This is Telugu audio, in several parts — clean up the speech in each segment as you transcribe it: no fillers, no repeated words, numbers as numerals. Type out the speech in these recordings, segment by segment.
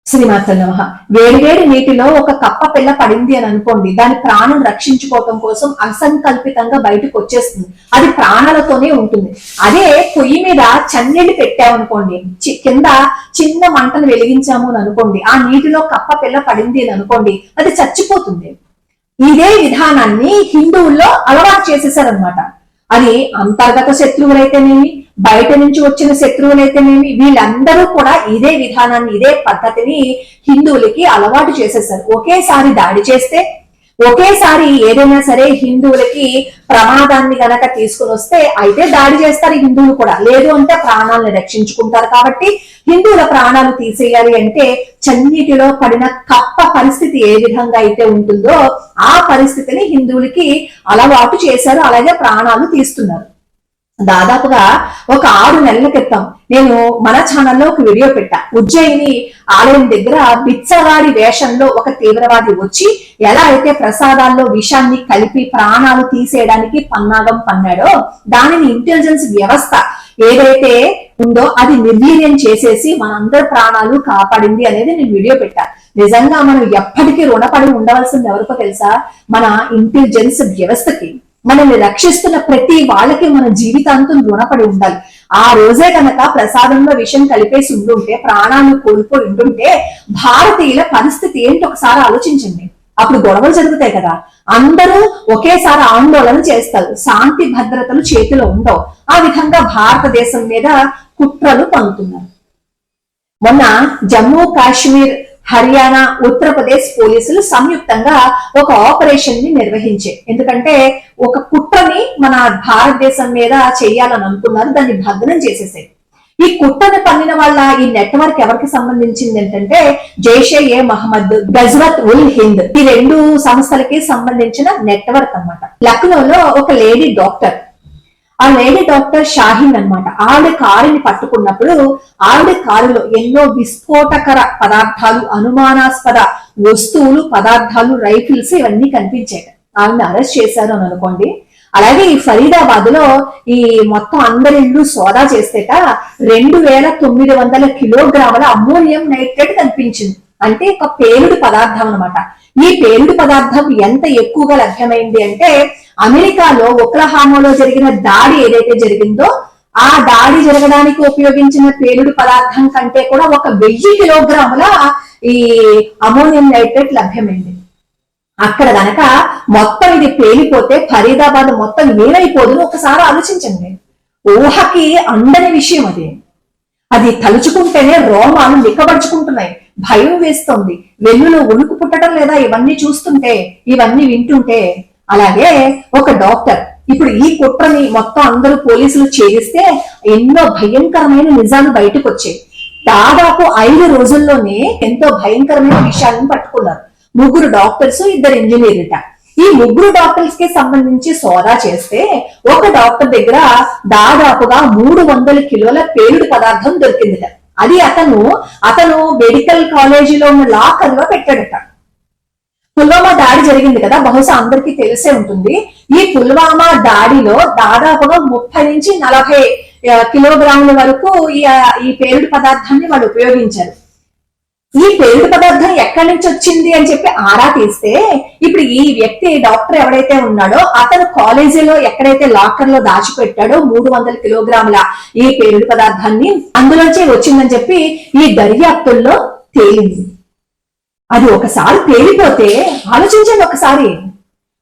శ్రీమాత నమః. వేడివేడి నీటిలో ఒక కప్ప పిల్ల పడింది అని అనుకోండి, దాని ప్రాణం రక్షించుకోవటం కోసం అసంకల్పితంగా బయటకు వచ్చేస్తుంది. అది ప్రాణాలతోనే ఉంటుంది. అదే పొయ్యి మీద చన్నీళ్ళు పెట్టామనుకోండి, కింద చిన్న మంటను వెలిగించాము అని అనుకోండి, ఆ నీటిలో కప్ప పిల్ల పడింది అని అనుకోండి, అది చచ్చిపోతుంది. ఇదే విధానాన్ని హిందువుల్లో అలవాటు చేసేసారనమాట. అది అంతర్గత శత్రువులైతేనేమి, బయట నుంచి వచ్చిన శత్రువులైతేనేమి, వీళ్ళందరూ కూడా ఇదే విధానాన్ని, ఇదే పద్ధతిని హిందువులకి అలవాటు చేసేసారు. ఒకేసారి దాడి చేస్తే, ఒకేసారి ఏదైనా సరే హిందువులకి ప్రమాదాన్ని గనక తీసుకుని వస్తే అయితే దాడి చేస్తారు హిందువులు కూడా. లేదు అంటే ప్రాణాలను రక్షించుకుంటారు. కాబట్టి హిందువుల ప్రాణాలు తీసేయాలి అంటే చన్నీటిలో పడిన కప్ప పరిస్థితి ఏ విధంగా అయితే ఉంటుందో ఆ పరిస్థితిని హిందువులకి అలవాటు చేశారు. అలాగే ప్రాణాలు తీస్తున్నారు. దాదాపుగా ఒక 6 నెలల క్రితం నేను మన ఛానల్లో ఒక వీడియో పెట్టా. ఉజ్జయిని ఆలయం దగ్గర బిచ్చగాడి వేషంలో ఒక తీవ్రవాది వచ్చి ఎలా అయితే ప్రసాదాల్లో విషాన్ని కలిపి ప్రాణాలు తీసేయడానికి పన్నాగం పన్నాడో, దానిని ఇంటెలిజెన్స్ వ్యవస్థ ఏదైతే ఉందో అది నిర్వీర్యం చేసేసి మనందరి ప్రాణాలు కాపాడింది అనేది నేను వీడియో పెట్టా. నిజంగా మనం ఎప్పటికీ రుణపడి ఉండవలసింది ఎవరికో తెలుసా? మన ఇంటెలిజెన్స్ వ్యవస్థకి. మనల్ని రక్షిస్తున్న ప్రతి వాళ్ళకి మన జీవితాంతం రుణపడి ఉండాలి. ఆ రోజే కనుక ప్రసాదంలో విషయం కలిపేసి ఉండుంటే, ప్రాణాలను కోల్పోయి ఉండుంటే భారతీయుల పరిస్థితి ఏంటి ఒకసారి ఆలోచించండి. అప్పుడు గొడవలు జరుగుతాయి కదా, అందరూ ఒకేసారి ఆందోళన చేస్తారు, శాంతి భద్రతలు చేతిలో ఉండవు. ఆ విధంగా భారతదేశం మీద కుట్రలు పన్నుతున్నారు. మొన్న జమ్మూ కాశ్మీర్, హర్యానా, ఉత్తరప్రదేశ్ పోలీసులు సంయుక్తంగా ఒక ఆపరేషన్ ని నిర్వహించాయి. ఎందుకంటే ఒక కుట్రని మన భారతదేశం మీద చేయాలని అనుకున్నారు, దాన్ని భగ్నం చేసేసాయి. ఈ కుట్రని పన్నిన వాళ్ళ ఈ నెట్వర్క్ ఎవరికి సంబంధించింది ఏంటంటే జైషే ఏ మహమ్మద్, గజ్వత్ ఉల్ హింద్, ఈ 2 సంస్థలకి సంబంధించిన నెట్వర్క్ అన్నమాట. లక్నోలో ఒక లేడీ డాక్టర్, ఆ లేడీ డాక్టర్ షాహీన్ అన్నమాట, ఆవిడ కారుని పట్టుకున్నప్పుడు ఆవిడ కారులో ఎన్నో విస్ఫోటకర పదార్థాలు, అనుమానాస్పద వస్తువులు, పదార్థాలు, రైఫిల్స్ ఇవన్నీ కనిపించాయి. ఆవిడని అరెస్ట్ చేశారు అని అనుకోండి. అలాగే ఈ ఫరీదాబాద్ లో ఈ మొత్తం అందరి ఇల్లు సోదా చేస్తేట 2900 కిలోగ్రాముల అమ్మోనియం నైట్రేట్ కనిపించింది. అంటే ఒక పేలుడు పదార్థం అనమాట. ఈ పేలుడు పదార్థం ఎంత ఎక్కువగా లభ్యమైంది అంటే అమెరికాలో ఒక్లహామాలో జరిగిన దాడి ఏదైతే జరిగిందో ఆ దాడి జరగడానికి ఉపయోగించిన పేలుడు పదార్థం కంటే కూడా 1000 కిలోగ్రాముల ఈ అమోనియం నైట్రేట్ లభ్యమైంది. అక్కడ గనక మొత్తం ఇది పేలిపోతే ఫరీదాబాద్ మొత్తం ఏమైపోదు ఒకసారి ఆలోచించండి. ఊహకి అందని విషయం అది. అది తలుచుకుంటేనే రోమాలు నిక్కబడుచుకుంటున్నాయి, భయం వేస్తోంది, వెన్నులో ఉణుకు పుట్టడం లేదా ఇవన్నీ చూస్తుంటే, ఇవన్నీ వింటుంటే. అలాగే ఒక డాక్టర్ ఇప్పుడు ఈ కుట్రని మొత్తం అందరూ పోలీసులు ఛేదిస్తే ఎన్నో భయంకరమైన నిజాలు బయటకు వచ్చాయి. దాదాపు 5 రోజుల్లోనే ఎంతో భయంకరమైన విషయాలను పట్టుకున్నారు. 3 డాక్టర్స్, 2 ఇంజనీర్లట. ఈ 3 డాక్టర్స్ కి సంబంధించి సోదా చేస్తే ఒక డాక్టర్ దగ్గర దాదాపుగా 300 కిలోల పేలుడు పదార్థం దొరికిందిట. అది అతను మెడికల్ కాలేజీలో ఉన్న లాకర్ లో పెట్టాడట. పుల్వామా దాడి జరిగింది కదా, బహుశా అందరికీ తెలిసే ఉంటుంది. ఈ పుల్వామా దాడిలో దాదాపుగా 30 నుంచి 40 కిలోగ్రాముల వరకు ఈ పేలుడు పదార్థాన్ని వాళ్ళు ఉపయోగించారు. ఈ పేలుడు పదార్థం ఎక్కడి నుంచి వచ్చింది అని చెప్పి ఆరా తీస్తే ఇప్పుడు ఈ వ్యక్తి డాక్టర్ ఎవరైతే ఉన్నాడో అతను కాలేజీలో ఎక్కడైతే లాకర్ లో దాచిపెట్టాడో 300 కిలోగ్రాముల ఈ పేలుడు పదార్థాన్ని అందులోంచి వచ్చిందని చెప్పి ఈ దర్యాప్తుల్లో తేలింది. అది ఒకసారి పేలిపోతే ఆలోచించండి, ఒకసారి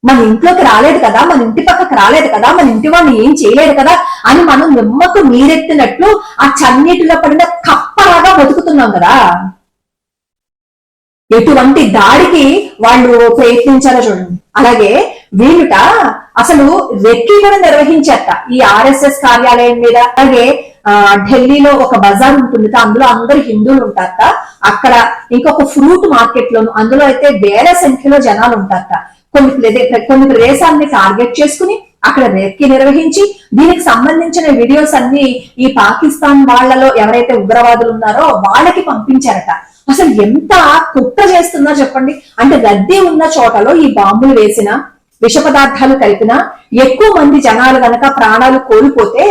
మన ఇంట్లోకి రాలేదు కదా, మన ఇంటి పక్కకు రాలేదు కదా, మన ఇంటి వాడిని ఏం చేయలేదు కదా అని మనం నిమ్మకు నీరెత్తినట్లు ఆ చన్నీటిలో పడిన కప్పలాగా బతుకుతున్నాం కదా. ఎటువంటి దాడికి వాళ్ళు ప్రయత్నించారో చూడండి. అలాగే వీళ్ళుట అసలు రెక్కి కూడా నిర్వహించారట ఈ ఆర్ఎస్ఎస్ కార్యాలయం మీద. అలాగే ఢిల్లీలో ఒక బజార్ ఉంటుంది, అందులో అందరు హిందువులు ఉంటారట. అక్కడ ఇంకొక ఫ్రూట్ మార్కెట్ లోను, అందులో అయితే వేల సంఖ్యలో జనాలు ఉంటారట. కొన్ని ప్రదేశాలని టార్గెట్ చేసుకుని అక్కడ రెక్కి నిర్వహించి దీనికి సంబంధించిన వీడియోస్ అన్ని ఈ పాకిస్తాన్ వాళ్లలో ఎవరైతే ఉగ్రవాదులు ఉన్నారో వాళ్ళకి పంపించారట. అసలు ఎంత కుట్ర చేస్తున్నా చెప్పండి. అంటే రద్దీ ఉన్న చోటలో ఈ బాంబులు వేసిన, విష పదార్థాలు కలిపిన, ఎక్కువ మంది జనాలు గనక ప్రాణాలు కోల్పోతే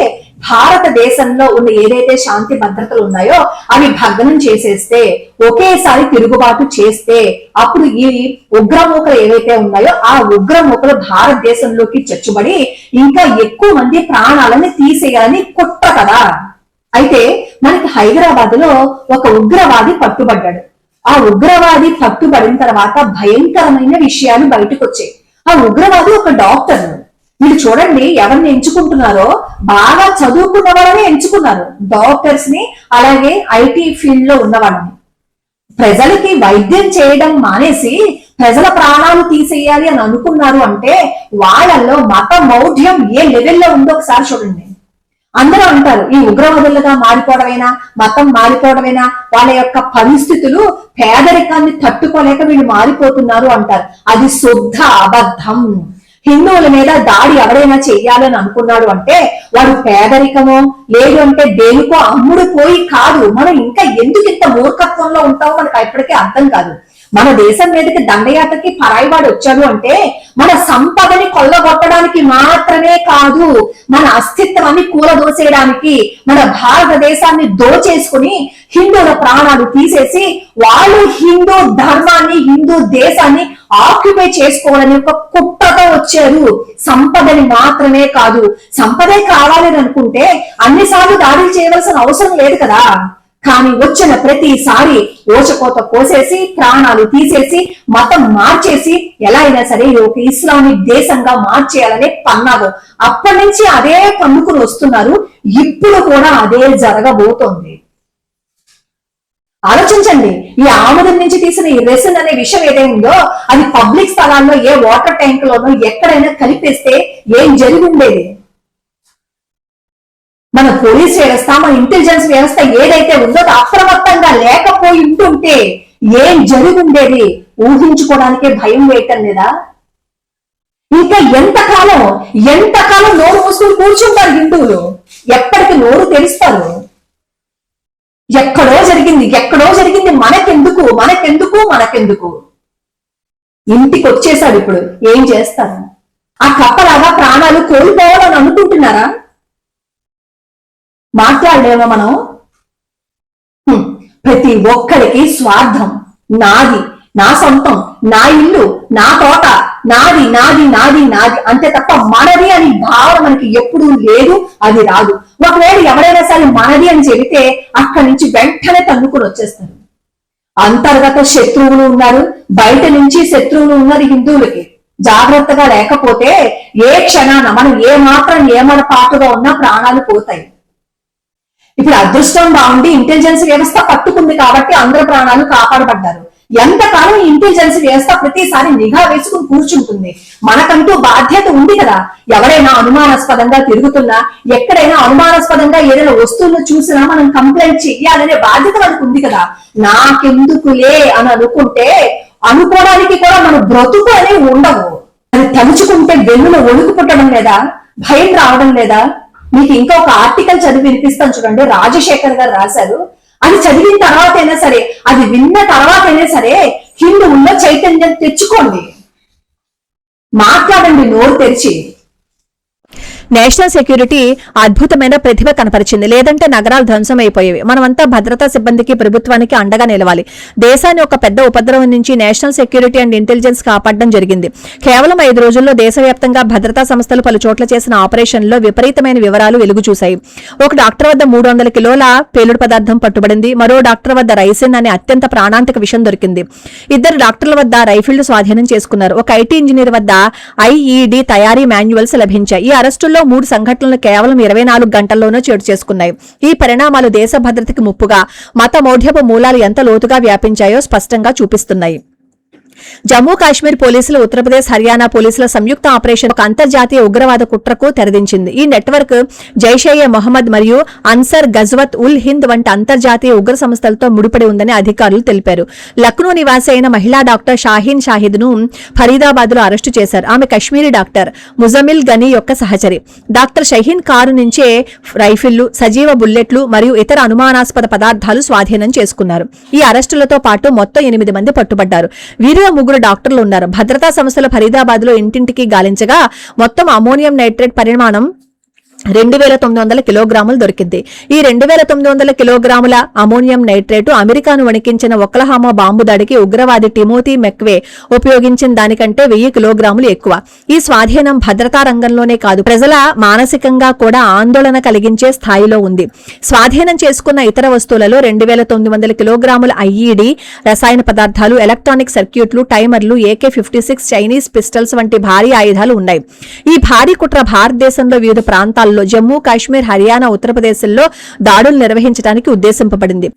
భారతదేశంలో ఉన్న ఏదైతే శాంతి భద్రతలు ఉన్నాయో అవి భగ్నం చేసేస్తే, ఒకేసారి తిరుగుబాటు చేస్తే, అప్పుడు ఈ ఉగ్రమూకలు ఏవైతే ఉన్నాయో ఆ ఉగ్రమూకలు భారతదేశంలోకి చొచ్చుబడి ఇంకా ఎక్కువ మంది ప్రాణాలని తీసేయాలని కుట్ర కదా. అయితే మనకి హైదరాబాద్ లో ఒక ఉగ్రవాది పట్టుబడ్డాడు. ఆ ఉగ్రవాది పట్టుబడిన తర్వాత భయంకరమైన విషయాలు బయటకు వచ్చాయి. ఆ ఉగ్రవాది ఒక డాక్టర్. మీరు చూడండి ఎవరిని ఎంచుకుంటున్నారో, బాగా చదువుకున్న వాళ్ళని ఎంచుకున్నారు, డాక్టర్స్ ని, అలాగే ఐటీ ఫీల్డ్ లో ఉన్న వాళ్ళని. ప్రజలకి వైద్యం చేయడం మానేసి ప్రజల ప్రాణాలు తీసేయాలి అని అనుకున్నారు అంటే వాళ్ళల్లో మత మౌఢ్యం ఏ లెవెల్లో ఉందో ఒకసారి చూడండి. అందరూ అంటారు ఈ ఉగ్రవాదులుగా మారిపోవడమేనా, మతం మారిపోవడమేనా, వాళ్ళ యొక్క పరిస్థితులు పేదరికాన్ని తట్టుకోలేక వీళ్ళు మారిపోతున్నారు అంటారు. అది శుద్ధ అబద్ధం. హిందువుల మీద దాడి ఎవరైనా చెయ్యాలని అనుకున్నాడు అంటే వాడు పేదరికమో లేదు అంటే దేనికో అమ్ముడు పోయి కాదు. మనం ఇంకా ఎందుకు ఇంత మూర్ఖత్వంలో ఉంటామో మనకు ఇప్పటికీ అర్థం కాదు. మన దేశం మీదకి దండయాత్రకి పరాయివాడు వచ్చాడు అంటే మన సంపదని కొల్లగొట్టడానికి మాత్రమే కాదు, మన అస్తిత్వాన్ని కూలదోసేయడానికి, మన భారతదేశాన్ని దోచేసుకుని హిందువుల ప్రాణాలు తీసేసి వాళ్ళు హిందూ ధర్మాన్ని, హిందూ దేశాన్ని ఆక్యుపై చేసుకోవాలని ఒక కుట్రతో వచ్చారు. సంపదని మాత్రమే కాదు, సంపదే కావాలని అనుకుంటే అన్నిసార్లు దాడులు చేయవలసిన అవసరం లేదు కదా. కానీ వచ్చిన ప్రతిసారి ఓచకోత కోసేసి ప్రాణాలు తీసేసి మతం మార్చేసి ఎలా అయినా సరే ఒక ఇస్లామిక్ దేశంగా మార్చేయాలనే పన్నాగం. అప్పటి నుంచి అదే పన్నుకుని వస్తున్నారు. ఇప్పుడు కూడా అదే జరగబోతోంది. ఆలోచించండి. ఈ ఆముదం నుంచి తీసిన ఈ రెసిన్ అనే విషయం ఏదైందో అది పబ్లిక్ స్థలాల్లో ఏ వాటర్ ట్యాంక్ లోనో ఎక్కడైనా కలిపేస్తే ఏం జరిగి ఉండేది? మన పోలీస్ వ్యవస్థ, మన ఇంటెలిజెన్స్ వ్యవస్థ ఏదైతే ఉందో అప్రమత్తంగా లేకపోయి ఉంటుంటే ఏం జరిగి ఉండేది ఊహించుకోవడానికే భయం వేయటం లేదా? ఇంకా ఎంతకాలం నోరు మూసుకుని కూర్చుంటారు హిందువులు? ఎప్పటికి నోరు తెరుస్తారు? ఎక్కడో జరిగింది మనకెందుకు ఇంటికి వచ్చేసాడు. ఇప్పుడు ఏం చేస్తారు? ఆ కప్పలాగా ప్రాణాలు కోల్పోవాలని అనుకుంటున్నారా? మాట్లాడలేమో మనం? ప్రతి ఒక్కడికి స్వార్థం, నాది, నా సొంతం, నా ఇల్లు, నా తోట, నాది నాది నాది నాది అంతే తప్ప మనది అని భావన మనకి ఎప్పుడూ లేదు, అది రాదు. ఒకవేళ ఎవరైనా సరే మనది అని చెబితే అక్కడి నుంచి వెంటనే తన్నుకుని వచ్చేస్తారు. అంతర్గత శత్రువులు ఉన్నారు, బయట నుంచి శత్రువులు ఉన్నారు హిందువులకి. జాగ్రత్తగా లేకపోతే ఏ క్షణాన మనం ఏమన పాటుగా ఉన్నా ప్రాణాలు పోతాయి. ఇప్పుడు అదృష్టం బాగుండి ఇంటెలిజెన్స్ వ్యవస్థ పట్టుకుంది కాబట్టి అందరి ప్రాణాలు కాపాడబడ్డారు. ఎంతకాలం ఇంటెలిజెన్స్ వ్యవస్థ ప్రతిసారి నిఘా వేసుకుని కూర్చుంటుంది? మనకంటూ బాధ్యత ఉంది కదా. ఎవరైనా అనుమానాస్పదంగా తిరుగుతున్నా, ఎక్కడైనా అనుమానాస్పదంగా ఏదైనా వస్తువులు చూసినా మనం కంప్లైంట్ చెయ్యాలనే బాధ్యత మనకు ఉంది కదా. నాకెందుకులే అని అనుకోవడానికి కూడా మన బ్రతుకు అనేవి ఉండవు. అది తలుచుకుంటే వెన్నులో వణుకు పుట్టడం లేదా, భయం రావడం లేదా? మీకు ఇంకా ఒక ఆర్టికల్ చదివి వినిపిస్తాను చూడండి. రాజశేఖర్ గారు రాశారు. అది చదివిన తర్వాత అయినా సరే, అది విన్న తర్వాత అయినా సరే హిందువుల్లో చైతన్యం తెచ్చుకోండి, మాట్లాడండి నోరు తెరిచి. నేషనల్ సెక్యూరిటీ అద్భుతమైన ప్రతిభ కనపరిచింది, లేదంటే నగరాలు ధ్వంసం అయిపోయేవి. మనమంతా భద్రతా సిబ్బందికి, ప్రభుత్వానికి అండగా నిలవాలి. దేశాన్ని ఒక పెద్ద ఉపద్రవం నుంచి నేషనల్ సెక్యూరిటీ అండ్ ఇంటెలిజెన్స్ కాపాడడం జరిగింది. కేవలం 5 రోజుల్లో దేశవ్యాప్తంగా భద్రతా సంస్థలు పలు చోట్ల చేసిన ఆపరేషన్లో విపరీతమైన వివరాలు వెలుగు చూశాయి. ఒక డాక్టర్ వద్ద 300 కిలోల పేలుడు పదార్థం పట్టుబడింది. మరో డాక్టర్ వద్ద రైసిన్ అనే అత్యంత ప్రాణాంతక విషం దొరికింది. 2 డాక్టర్ల వద్ద రైఫిల్డ్ స్వాధీనం చేసుకున్నారు. ఒక ఐటీ ఇంజనీర్ వద్ద ఐఈడి తయారీ మాన్యువల్స్ లభించాయి. ఈ అరెస్టుల్లో 3 సంఘటనలు కేవలం 24 గంటల్లోనే చోటు చేసుకున్నాయి. ఈ పరిణామాలు దేశ భద్రతకి ముప్పుగా, మత మౌఢ్యపు మూలాలు ఎంత లోతుగా వ్యాపించాయో స్పష్టంగా చూపిస్తున్నాయి. జమ్మూ కాశ్మీర్ పోలీసులు, ఉత్తరప్రదేశ్, హర్యానా పోలీసుల సంయుక్త ఆపరేషన్ ఒక అంతర్జాతీయ ఉగ్రవాద కుట్రకు తెరదించింది. ఈ నెట్వర్క్ జైషే మొహమ్మద్ మరియు అన్సర్ గజ్వత్ ఉల్ హింద్ వంటి అంతర్జాతీయ ఉగ్ర సంస్థలతో ముడిపడి ఉందని అధికారులు తెలిపారు. లక్నో నివాసి అయిన మహిళా డాక్టర్ షాహీన్ షాహిద్ ను ఫరీదాబాద్ లో అరెస్టు చేశారు. ఆమె కశ్మీరీ డాక్టర్ ముజమిల్ గనీ యొక్క సహచరి. డాక్టర్ షహీన్ కారు నుంచే రైఫిళ్లు, సజీవ బుల్లెట్లు మరియు ఇతర అనుమానాస్పద పదార్థాలు స్వాధీనం చేసుకున్నారు. ఈ అరెస్టులతో పాటు మొత్తం 8 మంది పట్టుబడ్డారు. వీరిలో 3 డాక్టర్లు ఉన్నారు. భద్రతా సంస్థలు ఫరీదాబాద్ లో ఇంటింటికి గాలించగా మొత్తం అమోనియం నైట్రేట్ పరిమాణం 2900 కిలోగ్రాములు దొరికింది. ఈ 2900 కిలోగ్రాముల అమోనియం నైట్రేటు అమెరికాను వణికించిన ఒక్లహామా బాంబు దాడికి ఉగ్రవాది టిమోతీ మెక్వే ఉపయోగించిన దానికంటే 1000 కిలోగ్రాములు ఎక్కువ. ఈ స్వాధీనం భద్రతా రంగంలోనే కాదు, ప్రజల మానసికంగా కూడా ఆందోళన కలిగించే స్థాయిలో ఉంది. స్వాధీనం చేసుకున్న ఇతర వస్తువులలో 2900 కిలోగ్రాముల ఐఈడి, రసాయన పదార్థాలు, ఎలక్ట్రానిక్ సర్క్యూట్లు, టైమర్లు, AK-56 చైనీస్ పిస్టల్స్ వంటి భారీ ఆయుధాలు ఉన్నాయి. ఈ భారీ కుట్ర భారతదేశంలో వివిధ ప్రాంతాల్లో జమ్మూ కాశ్మీర్, హర్యానా, ఉత్తరప్రదేశ్లో దాడులు నిర్వహించడానికి ఉద్దేశింపబడింది.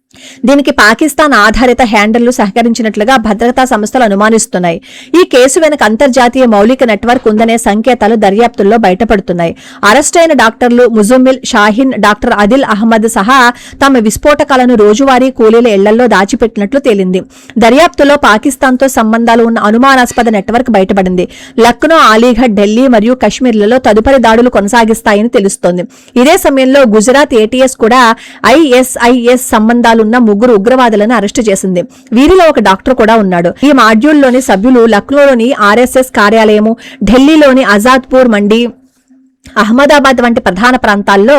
దీనికి పాకిస్తాన్ ఆధారిత హ్యాండళ్లు సహకరించినట్లుగా భద్రతా సంస్థలు అనుమానిస్తున్నాయి. ఈ కేసు వెనుక అంతర్జాతీయ మౌలిక నెట్వర్క్ ఉందనే సంకేతాలు దర్యాప్తుల్లో బయటపడుతున్నాయి. అరెస్టైన డాక్టర్లు ముజుమ్మిల్, షాహీన్, డాక్టర్ అదిల్ అహ్మద్ సహా తమ విస్ఫోటకాలను రోజువారీ కూలీల ఇళ్లలో దాచిపెట్టినట్లు తేలింది. దర్యాప్తులో పాకిస్తాన్తో సంబంధాలు ఉన్న అనుమానాస్పద నెట్వర్క్ బయటపడింది. లక్నో, అలీఘడ్, ఢిల్లీ మరియు కశ్మీర్లలో తదుపరి దాడులు కొనసాగిస్తాయని తెలుస్తోంది. ఇదే సమయంలో గుజరాత్ ATS కూడా ISIS సంబంధాలున్న 3 ఉగ్రవాదులను అరెస్టు చేసింది. వీరిలో ఒక డాక్టర్ కూడా ఉన్నాడు. ఈ మాడ్యూల్లోని సభ్యులు లక్నోలోని RSS కార్యాలయము, ఢిల్లీలోని ఆజాద్పూర్ మండి, అహ్మదాబాద్ వంటి ప్రధాన ప్రాంతాల్లో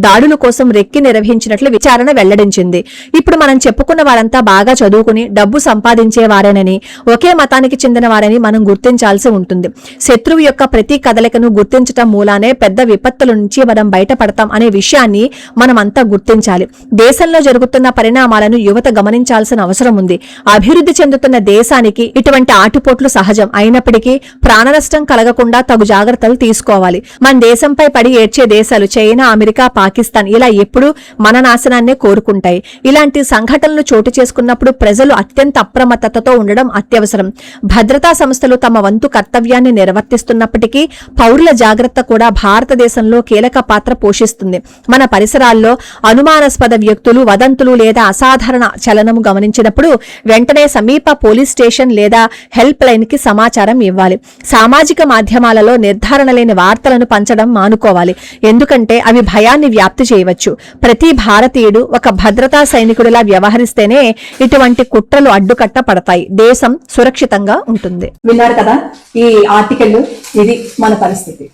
దాడుల కోసం రెక్కి నిర్వహించినట్లు విచారణ వెల్లడించింది. ఇప్పుడు మనం చెప్పుకున్న వారంతా బాగా చదువుకుని డబ్బు సంపాదించేవారేనని, ఒకే మతానికి చెందిన వారని మనం గుర్తించాల్సి ఉంటుంది. శత్రువు యొక్క ప్రతి కదలికను గుర్తించటం మూలానే పెద్ద విపత్తుల నుంచి మనం బయటపడతాం అనే విషయాన్ని మనమంతా గుర్తించాలి. దేశంలో జరుగుతున్న పరిణామాలను యువత గమనించాల్సిన అవసరం ఉంది. అభివృద్ధి చెందుతున్న దేశానికి ఇటువంటి ఆటుపోట్లు సహజం అయినప్పటికీ ప్రాణనష్టం కలగకుండా తగు జాగ్రత్తలు తీసుకోవాలి. మన దేశంపై పడి ఏడ్చే దేశాలు చైనా, అమెరికా, పాకిస్తాన్ ఇలా ఎప్పుడూ మన నాశనాన్నే కోరుకుంటాయి. ఇలాంటి సంఘటనలు చోటు చేసుకున్నప్పుడు ప్రజలు అత్యంత అప్రమత్తతతో ఉండడం అత్యవసరం. భద్రతా సంస్థలు తమ వంతు కర్తవ్యాన్ని నిర్వర్తిస్తున్నప్పటికీ పౌరుల జాగ్రత్త కూడా భారతదేశంలో కీలక పాత్ర పోషిస్తుంది. మన పరిసరాల్లో అనుమానాస్పద వ్యక్తులు, వదంతులు లేదా అసాధారణ చలనము గమనించినప్పుడు వెంటనే సమీప పోలీస్ స్టేషన్ లేదా హెల్ప్ లైన్ కి సమాచారం ఇవ్వాలి. సామాజిక మాధ్యమాలలో నిర్ధారణ లేని వార్తలను పంచడం మానుకోవాలి. ఎందుకంటే అవి భయాన్ని వ్యాప్తి చేయవచ్చు. ప్రతి భారతీయుడు ఒక భద్రతా సైనికుడిలా వ్యవహరిస్తేనే ఇటువంటి కుట్రలు అడ్డుకట్ట పడతాయి. దేశం సురక్షితంగా ఉంటుంది. విన్నారు కదా ఈ ఆర్టికల్. ఇది మన పరిస్థితి.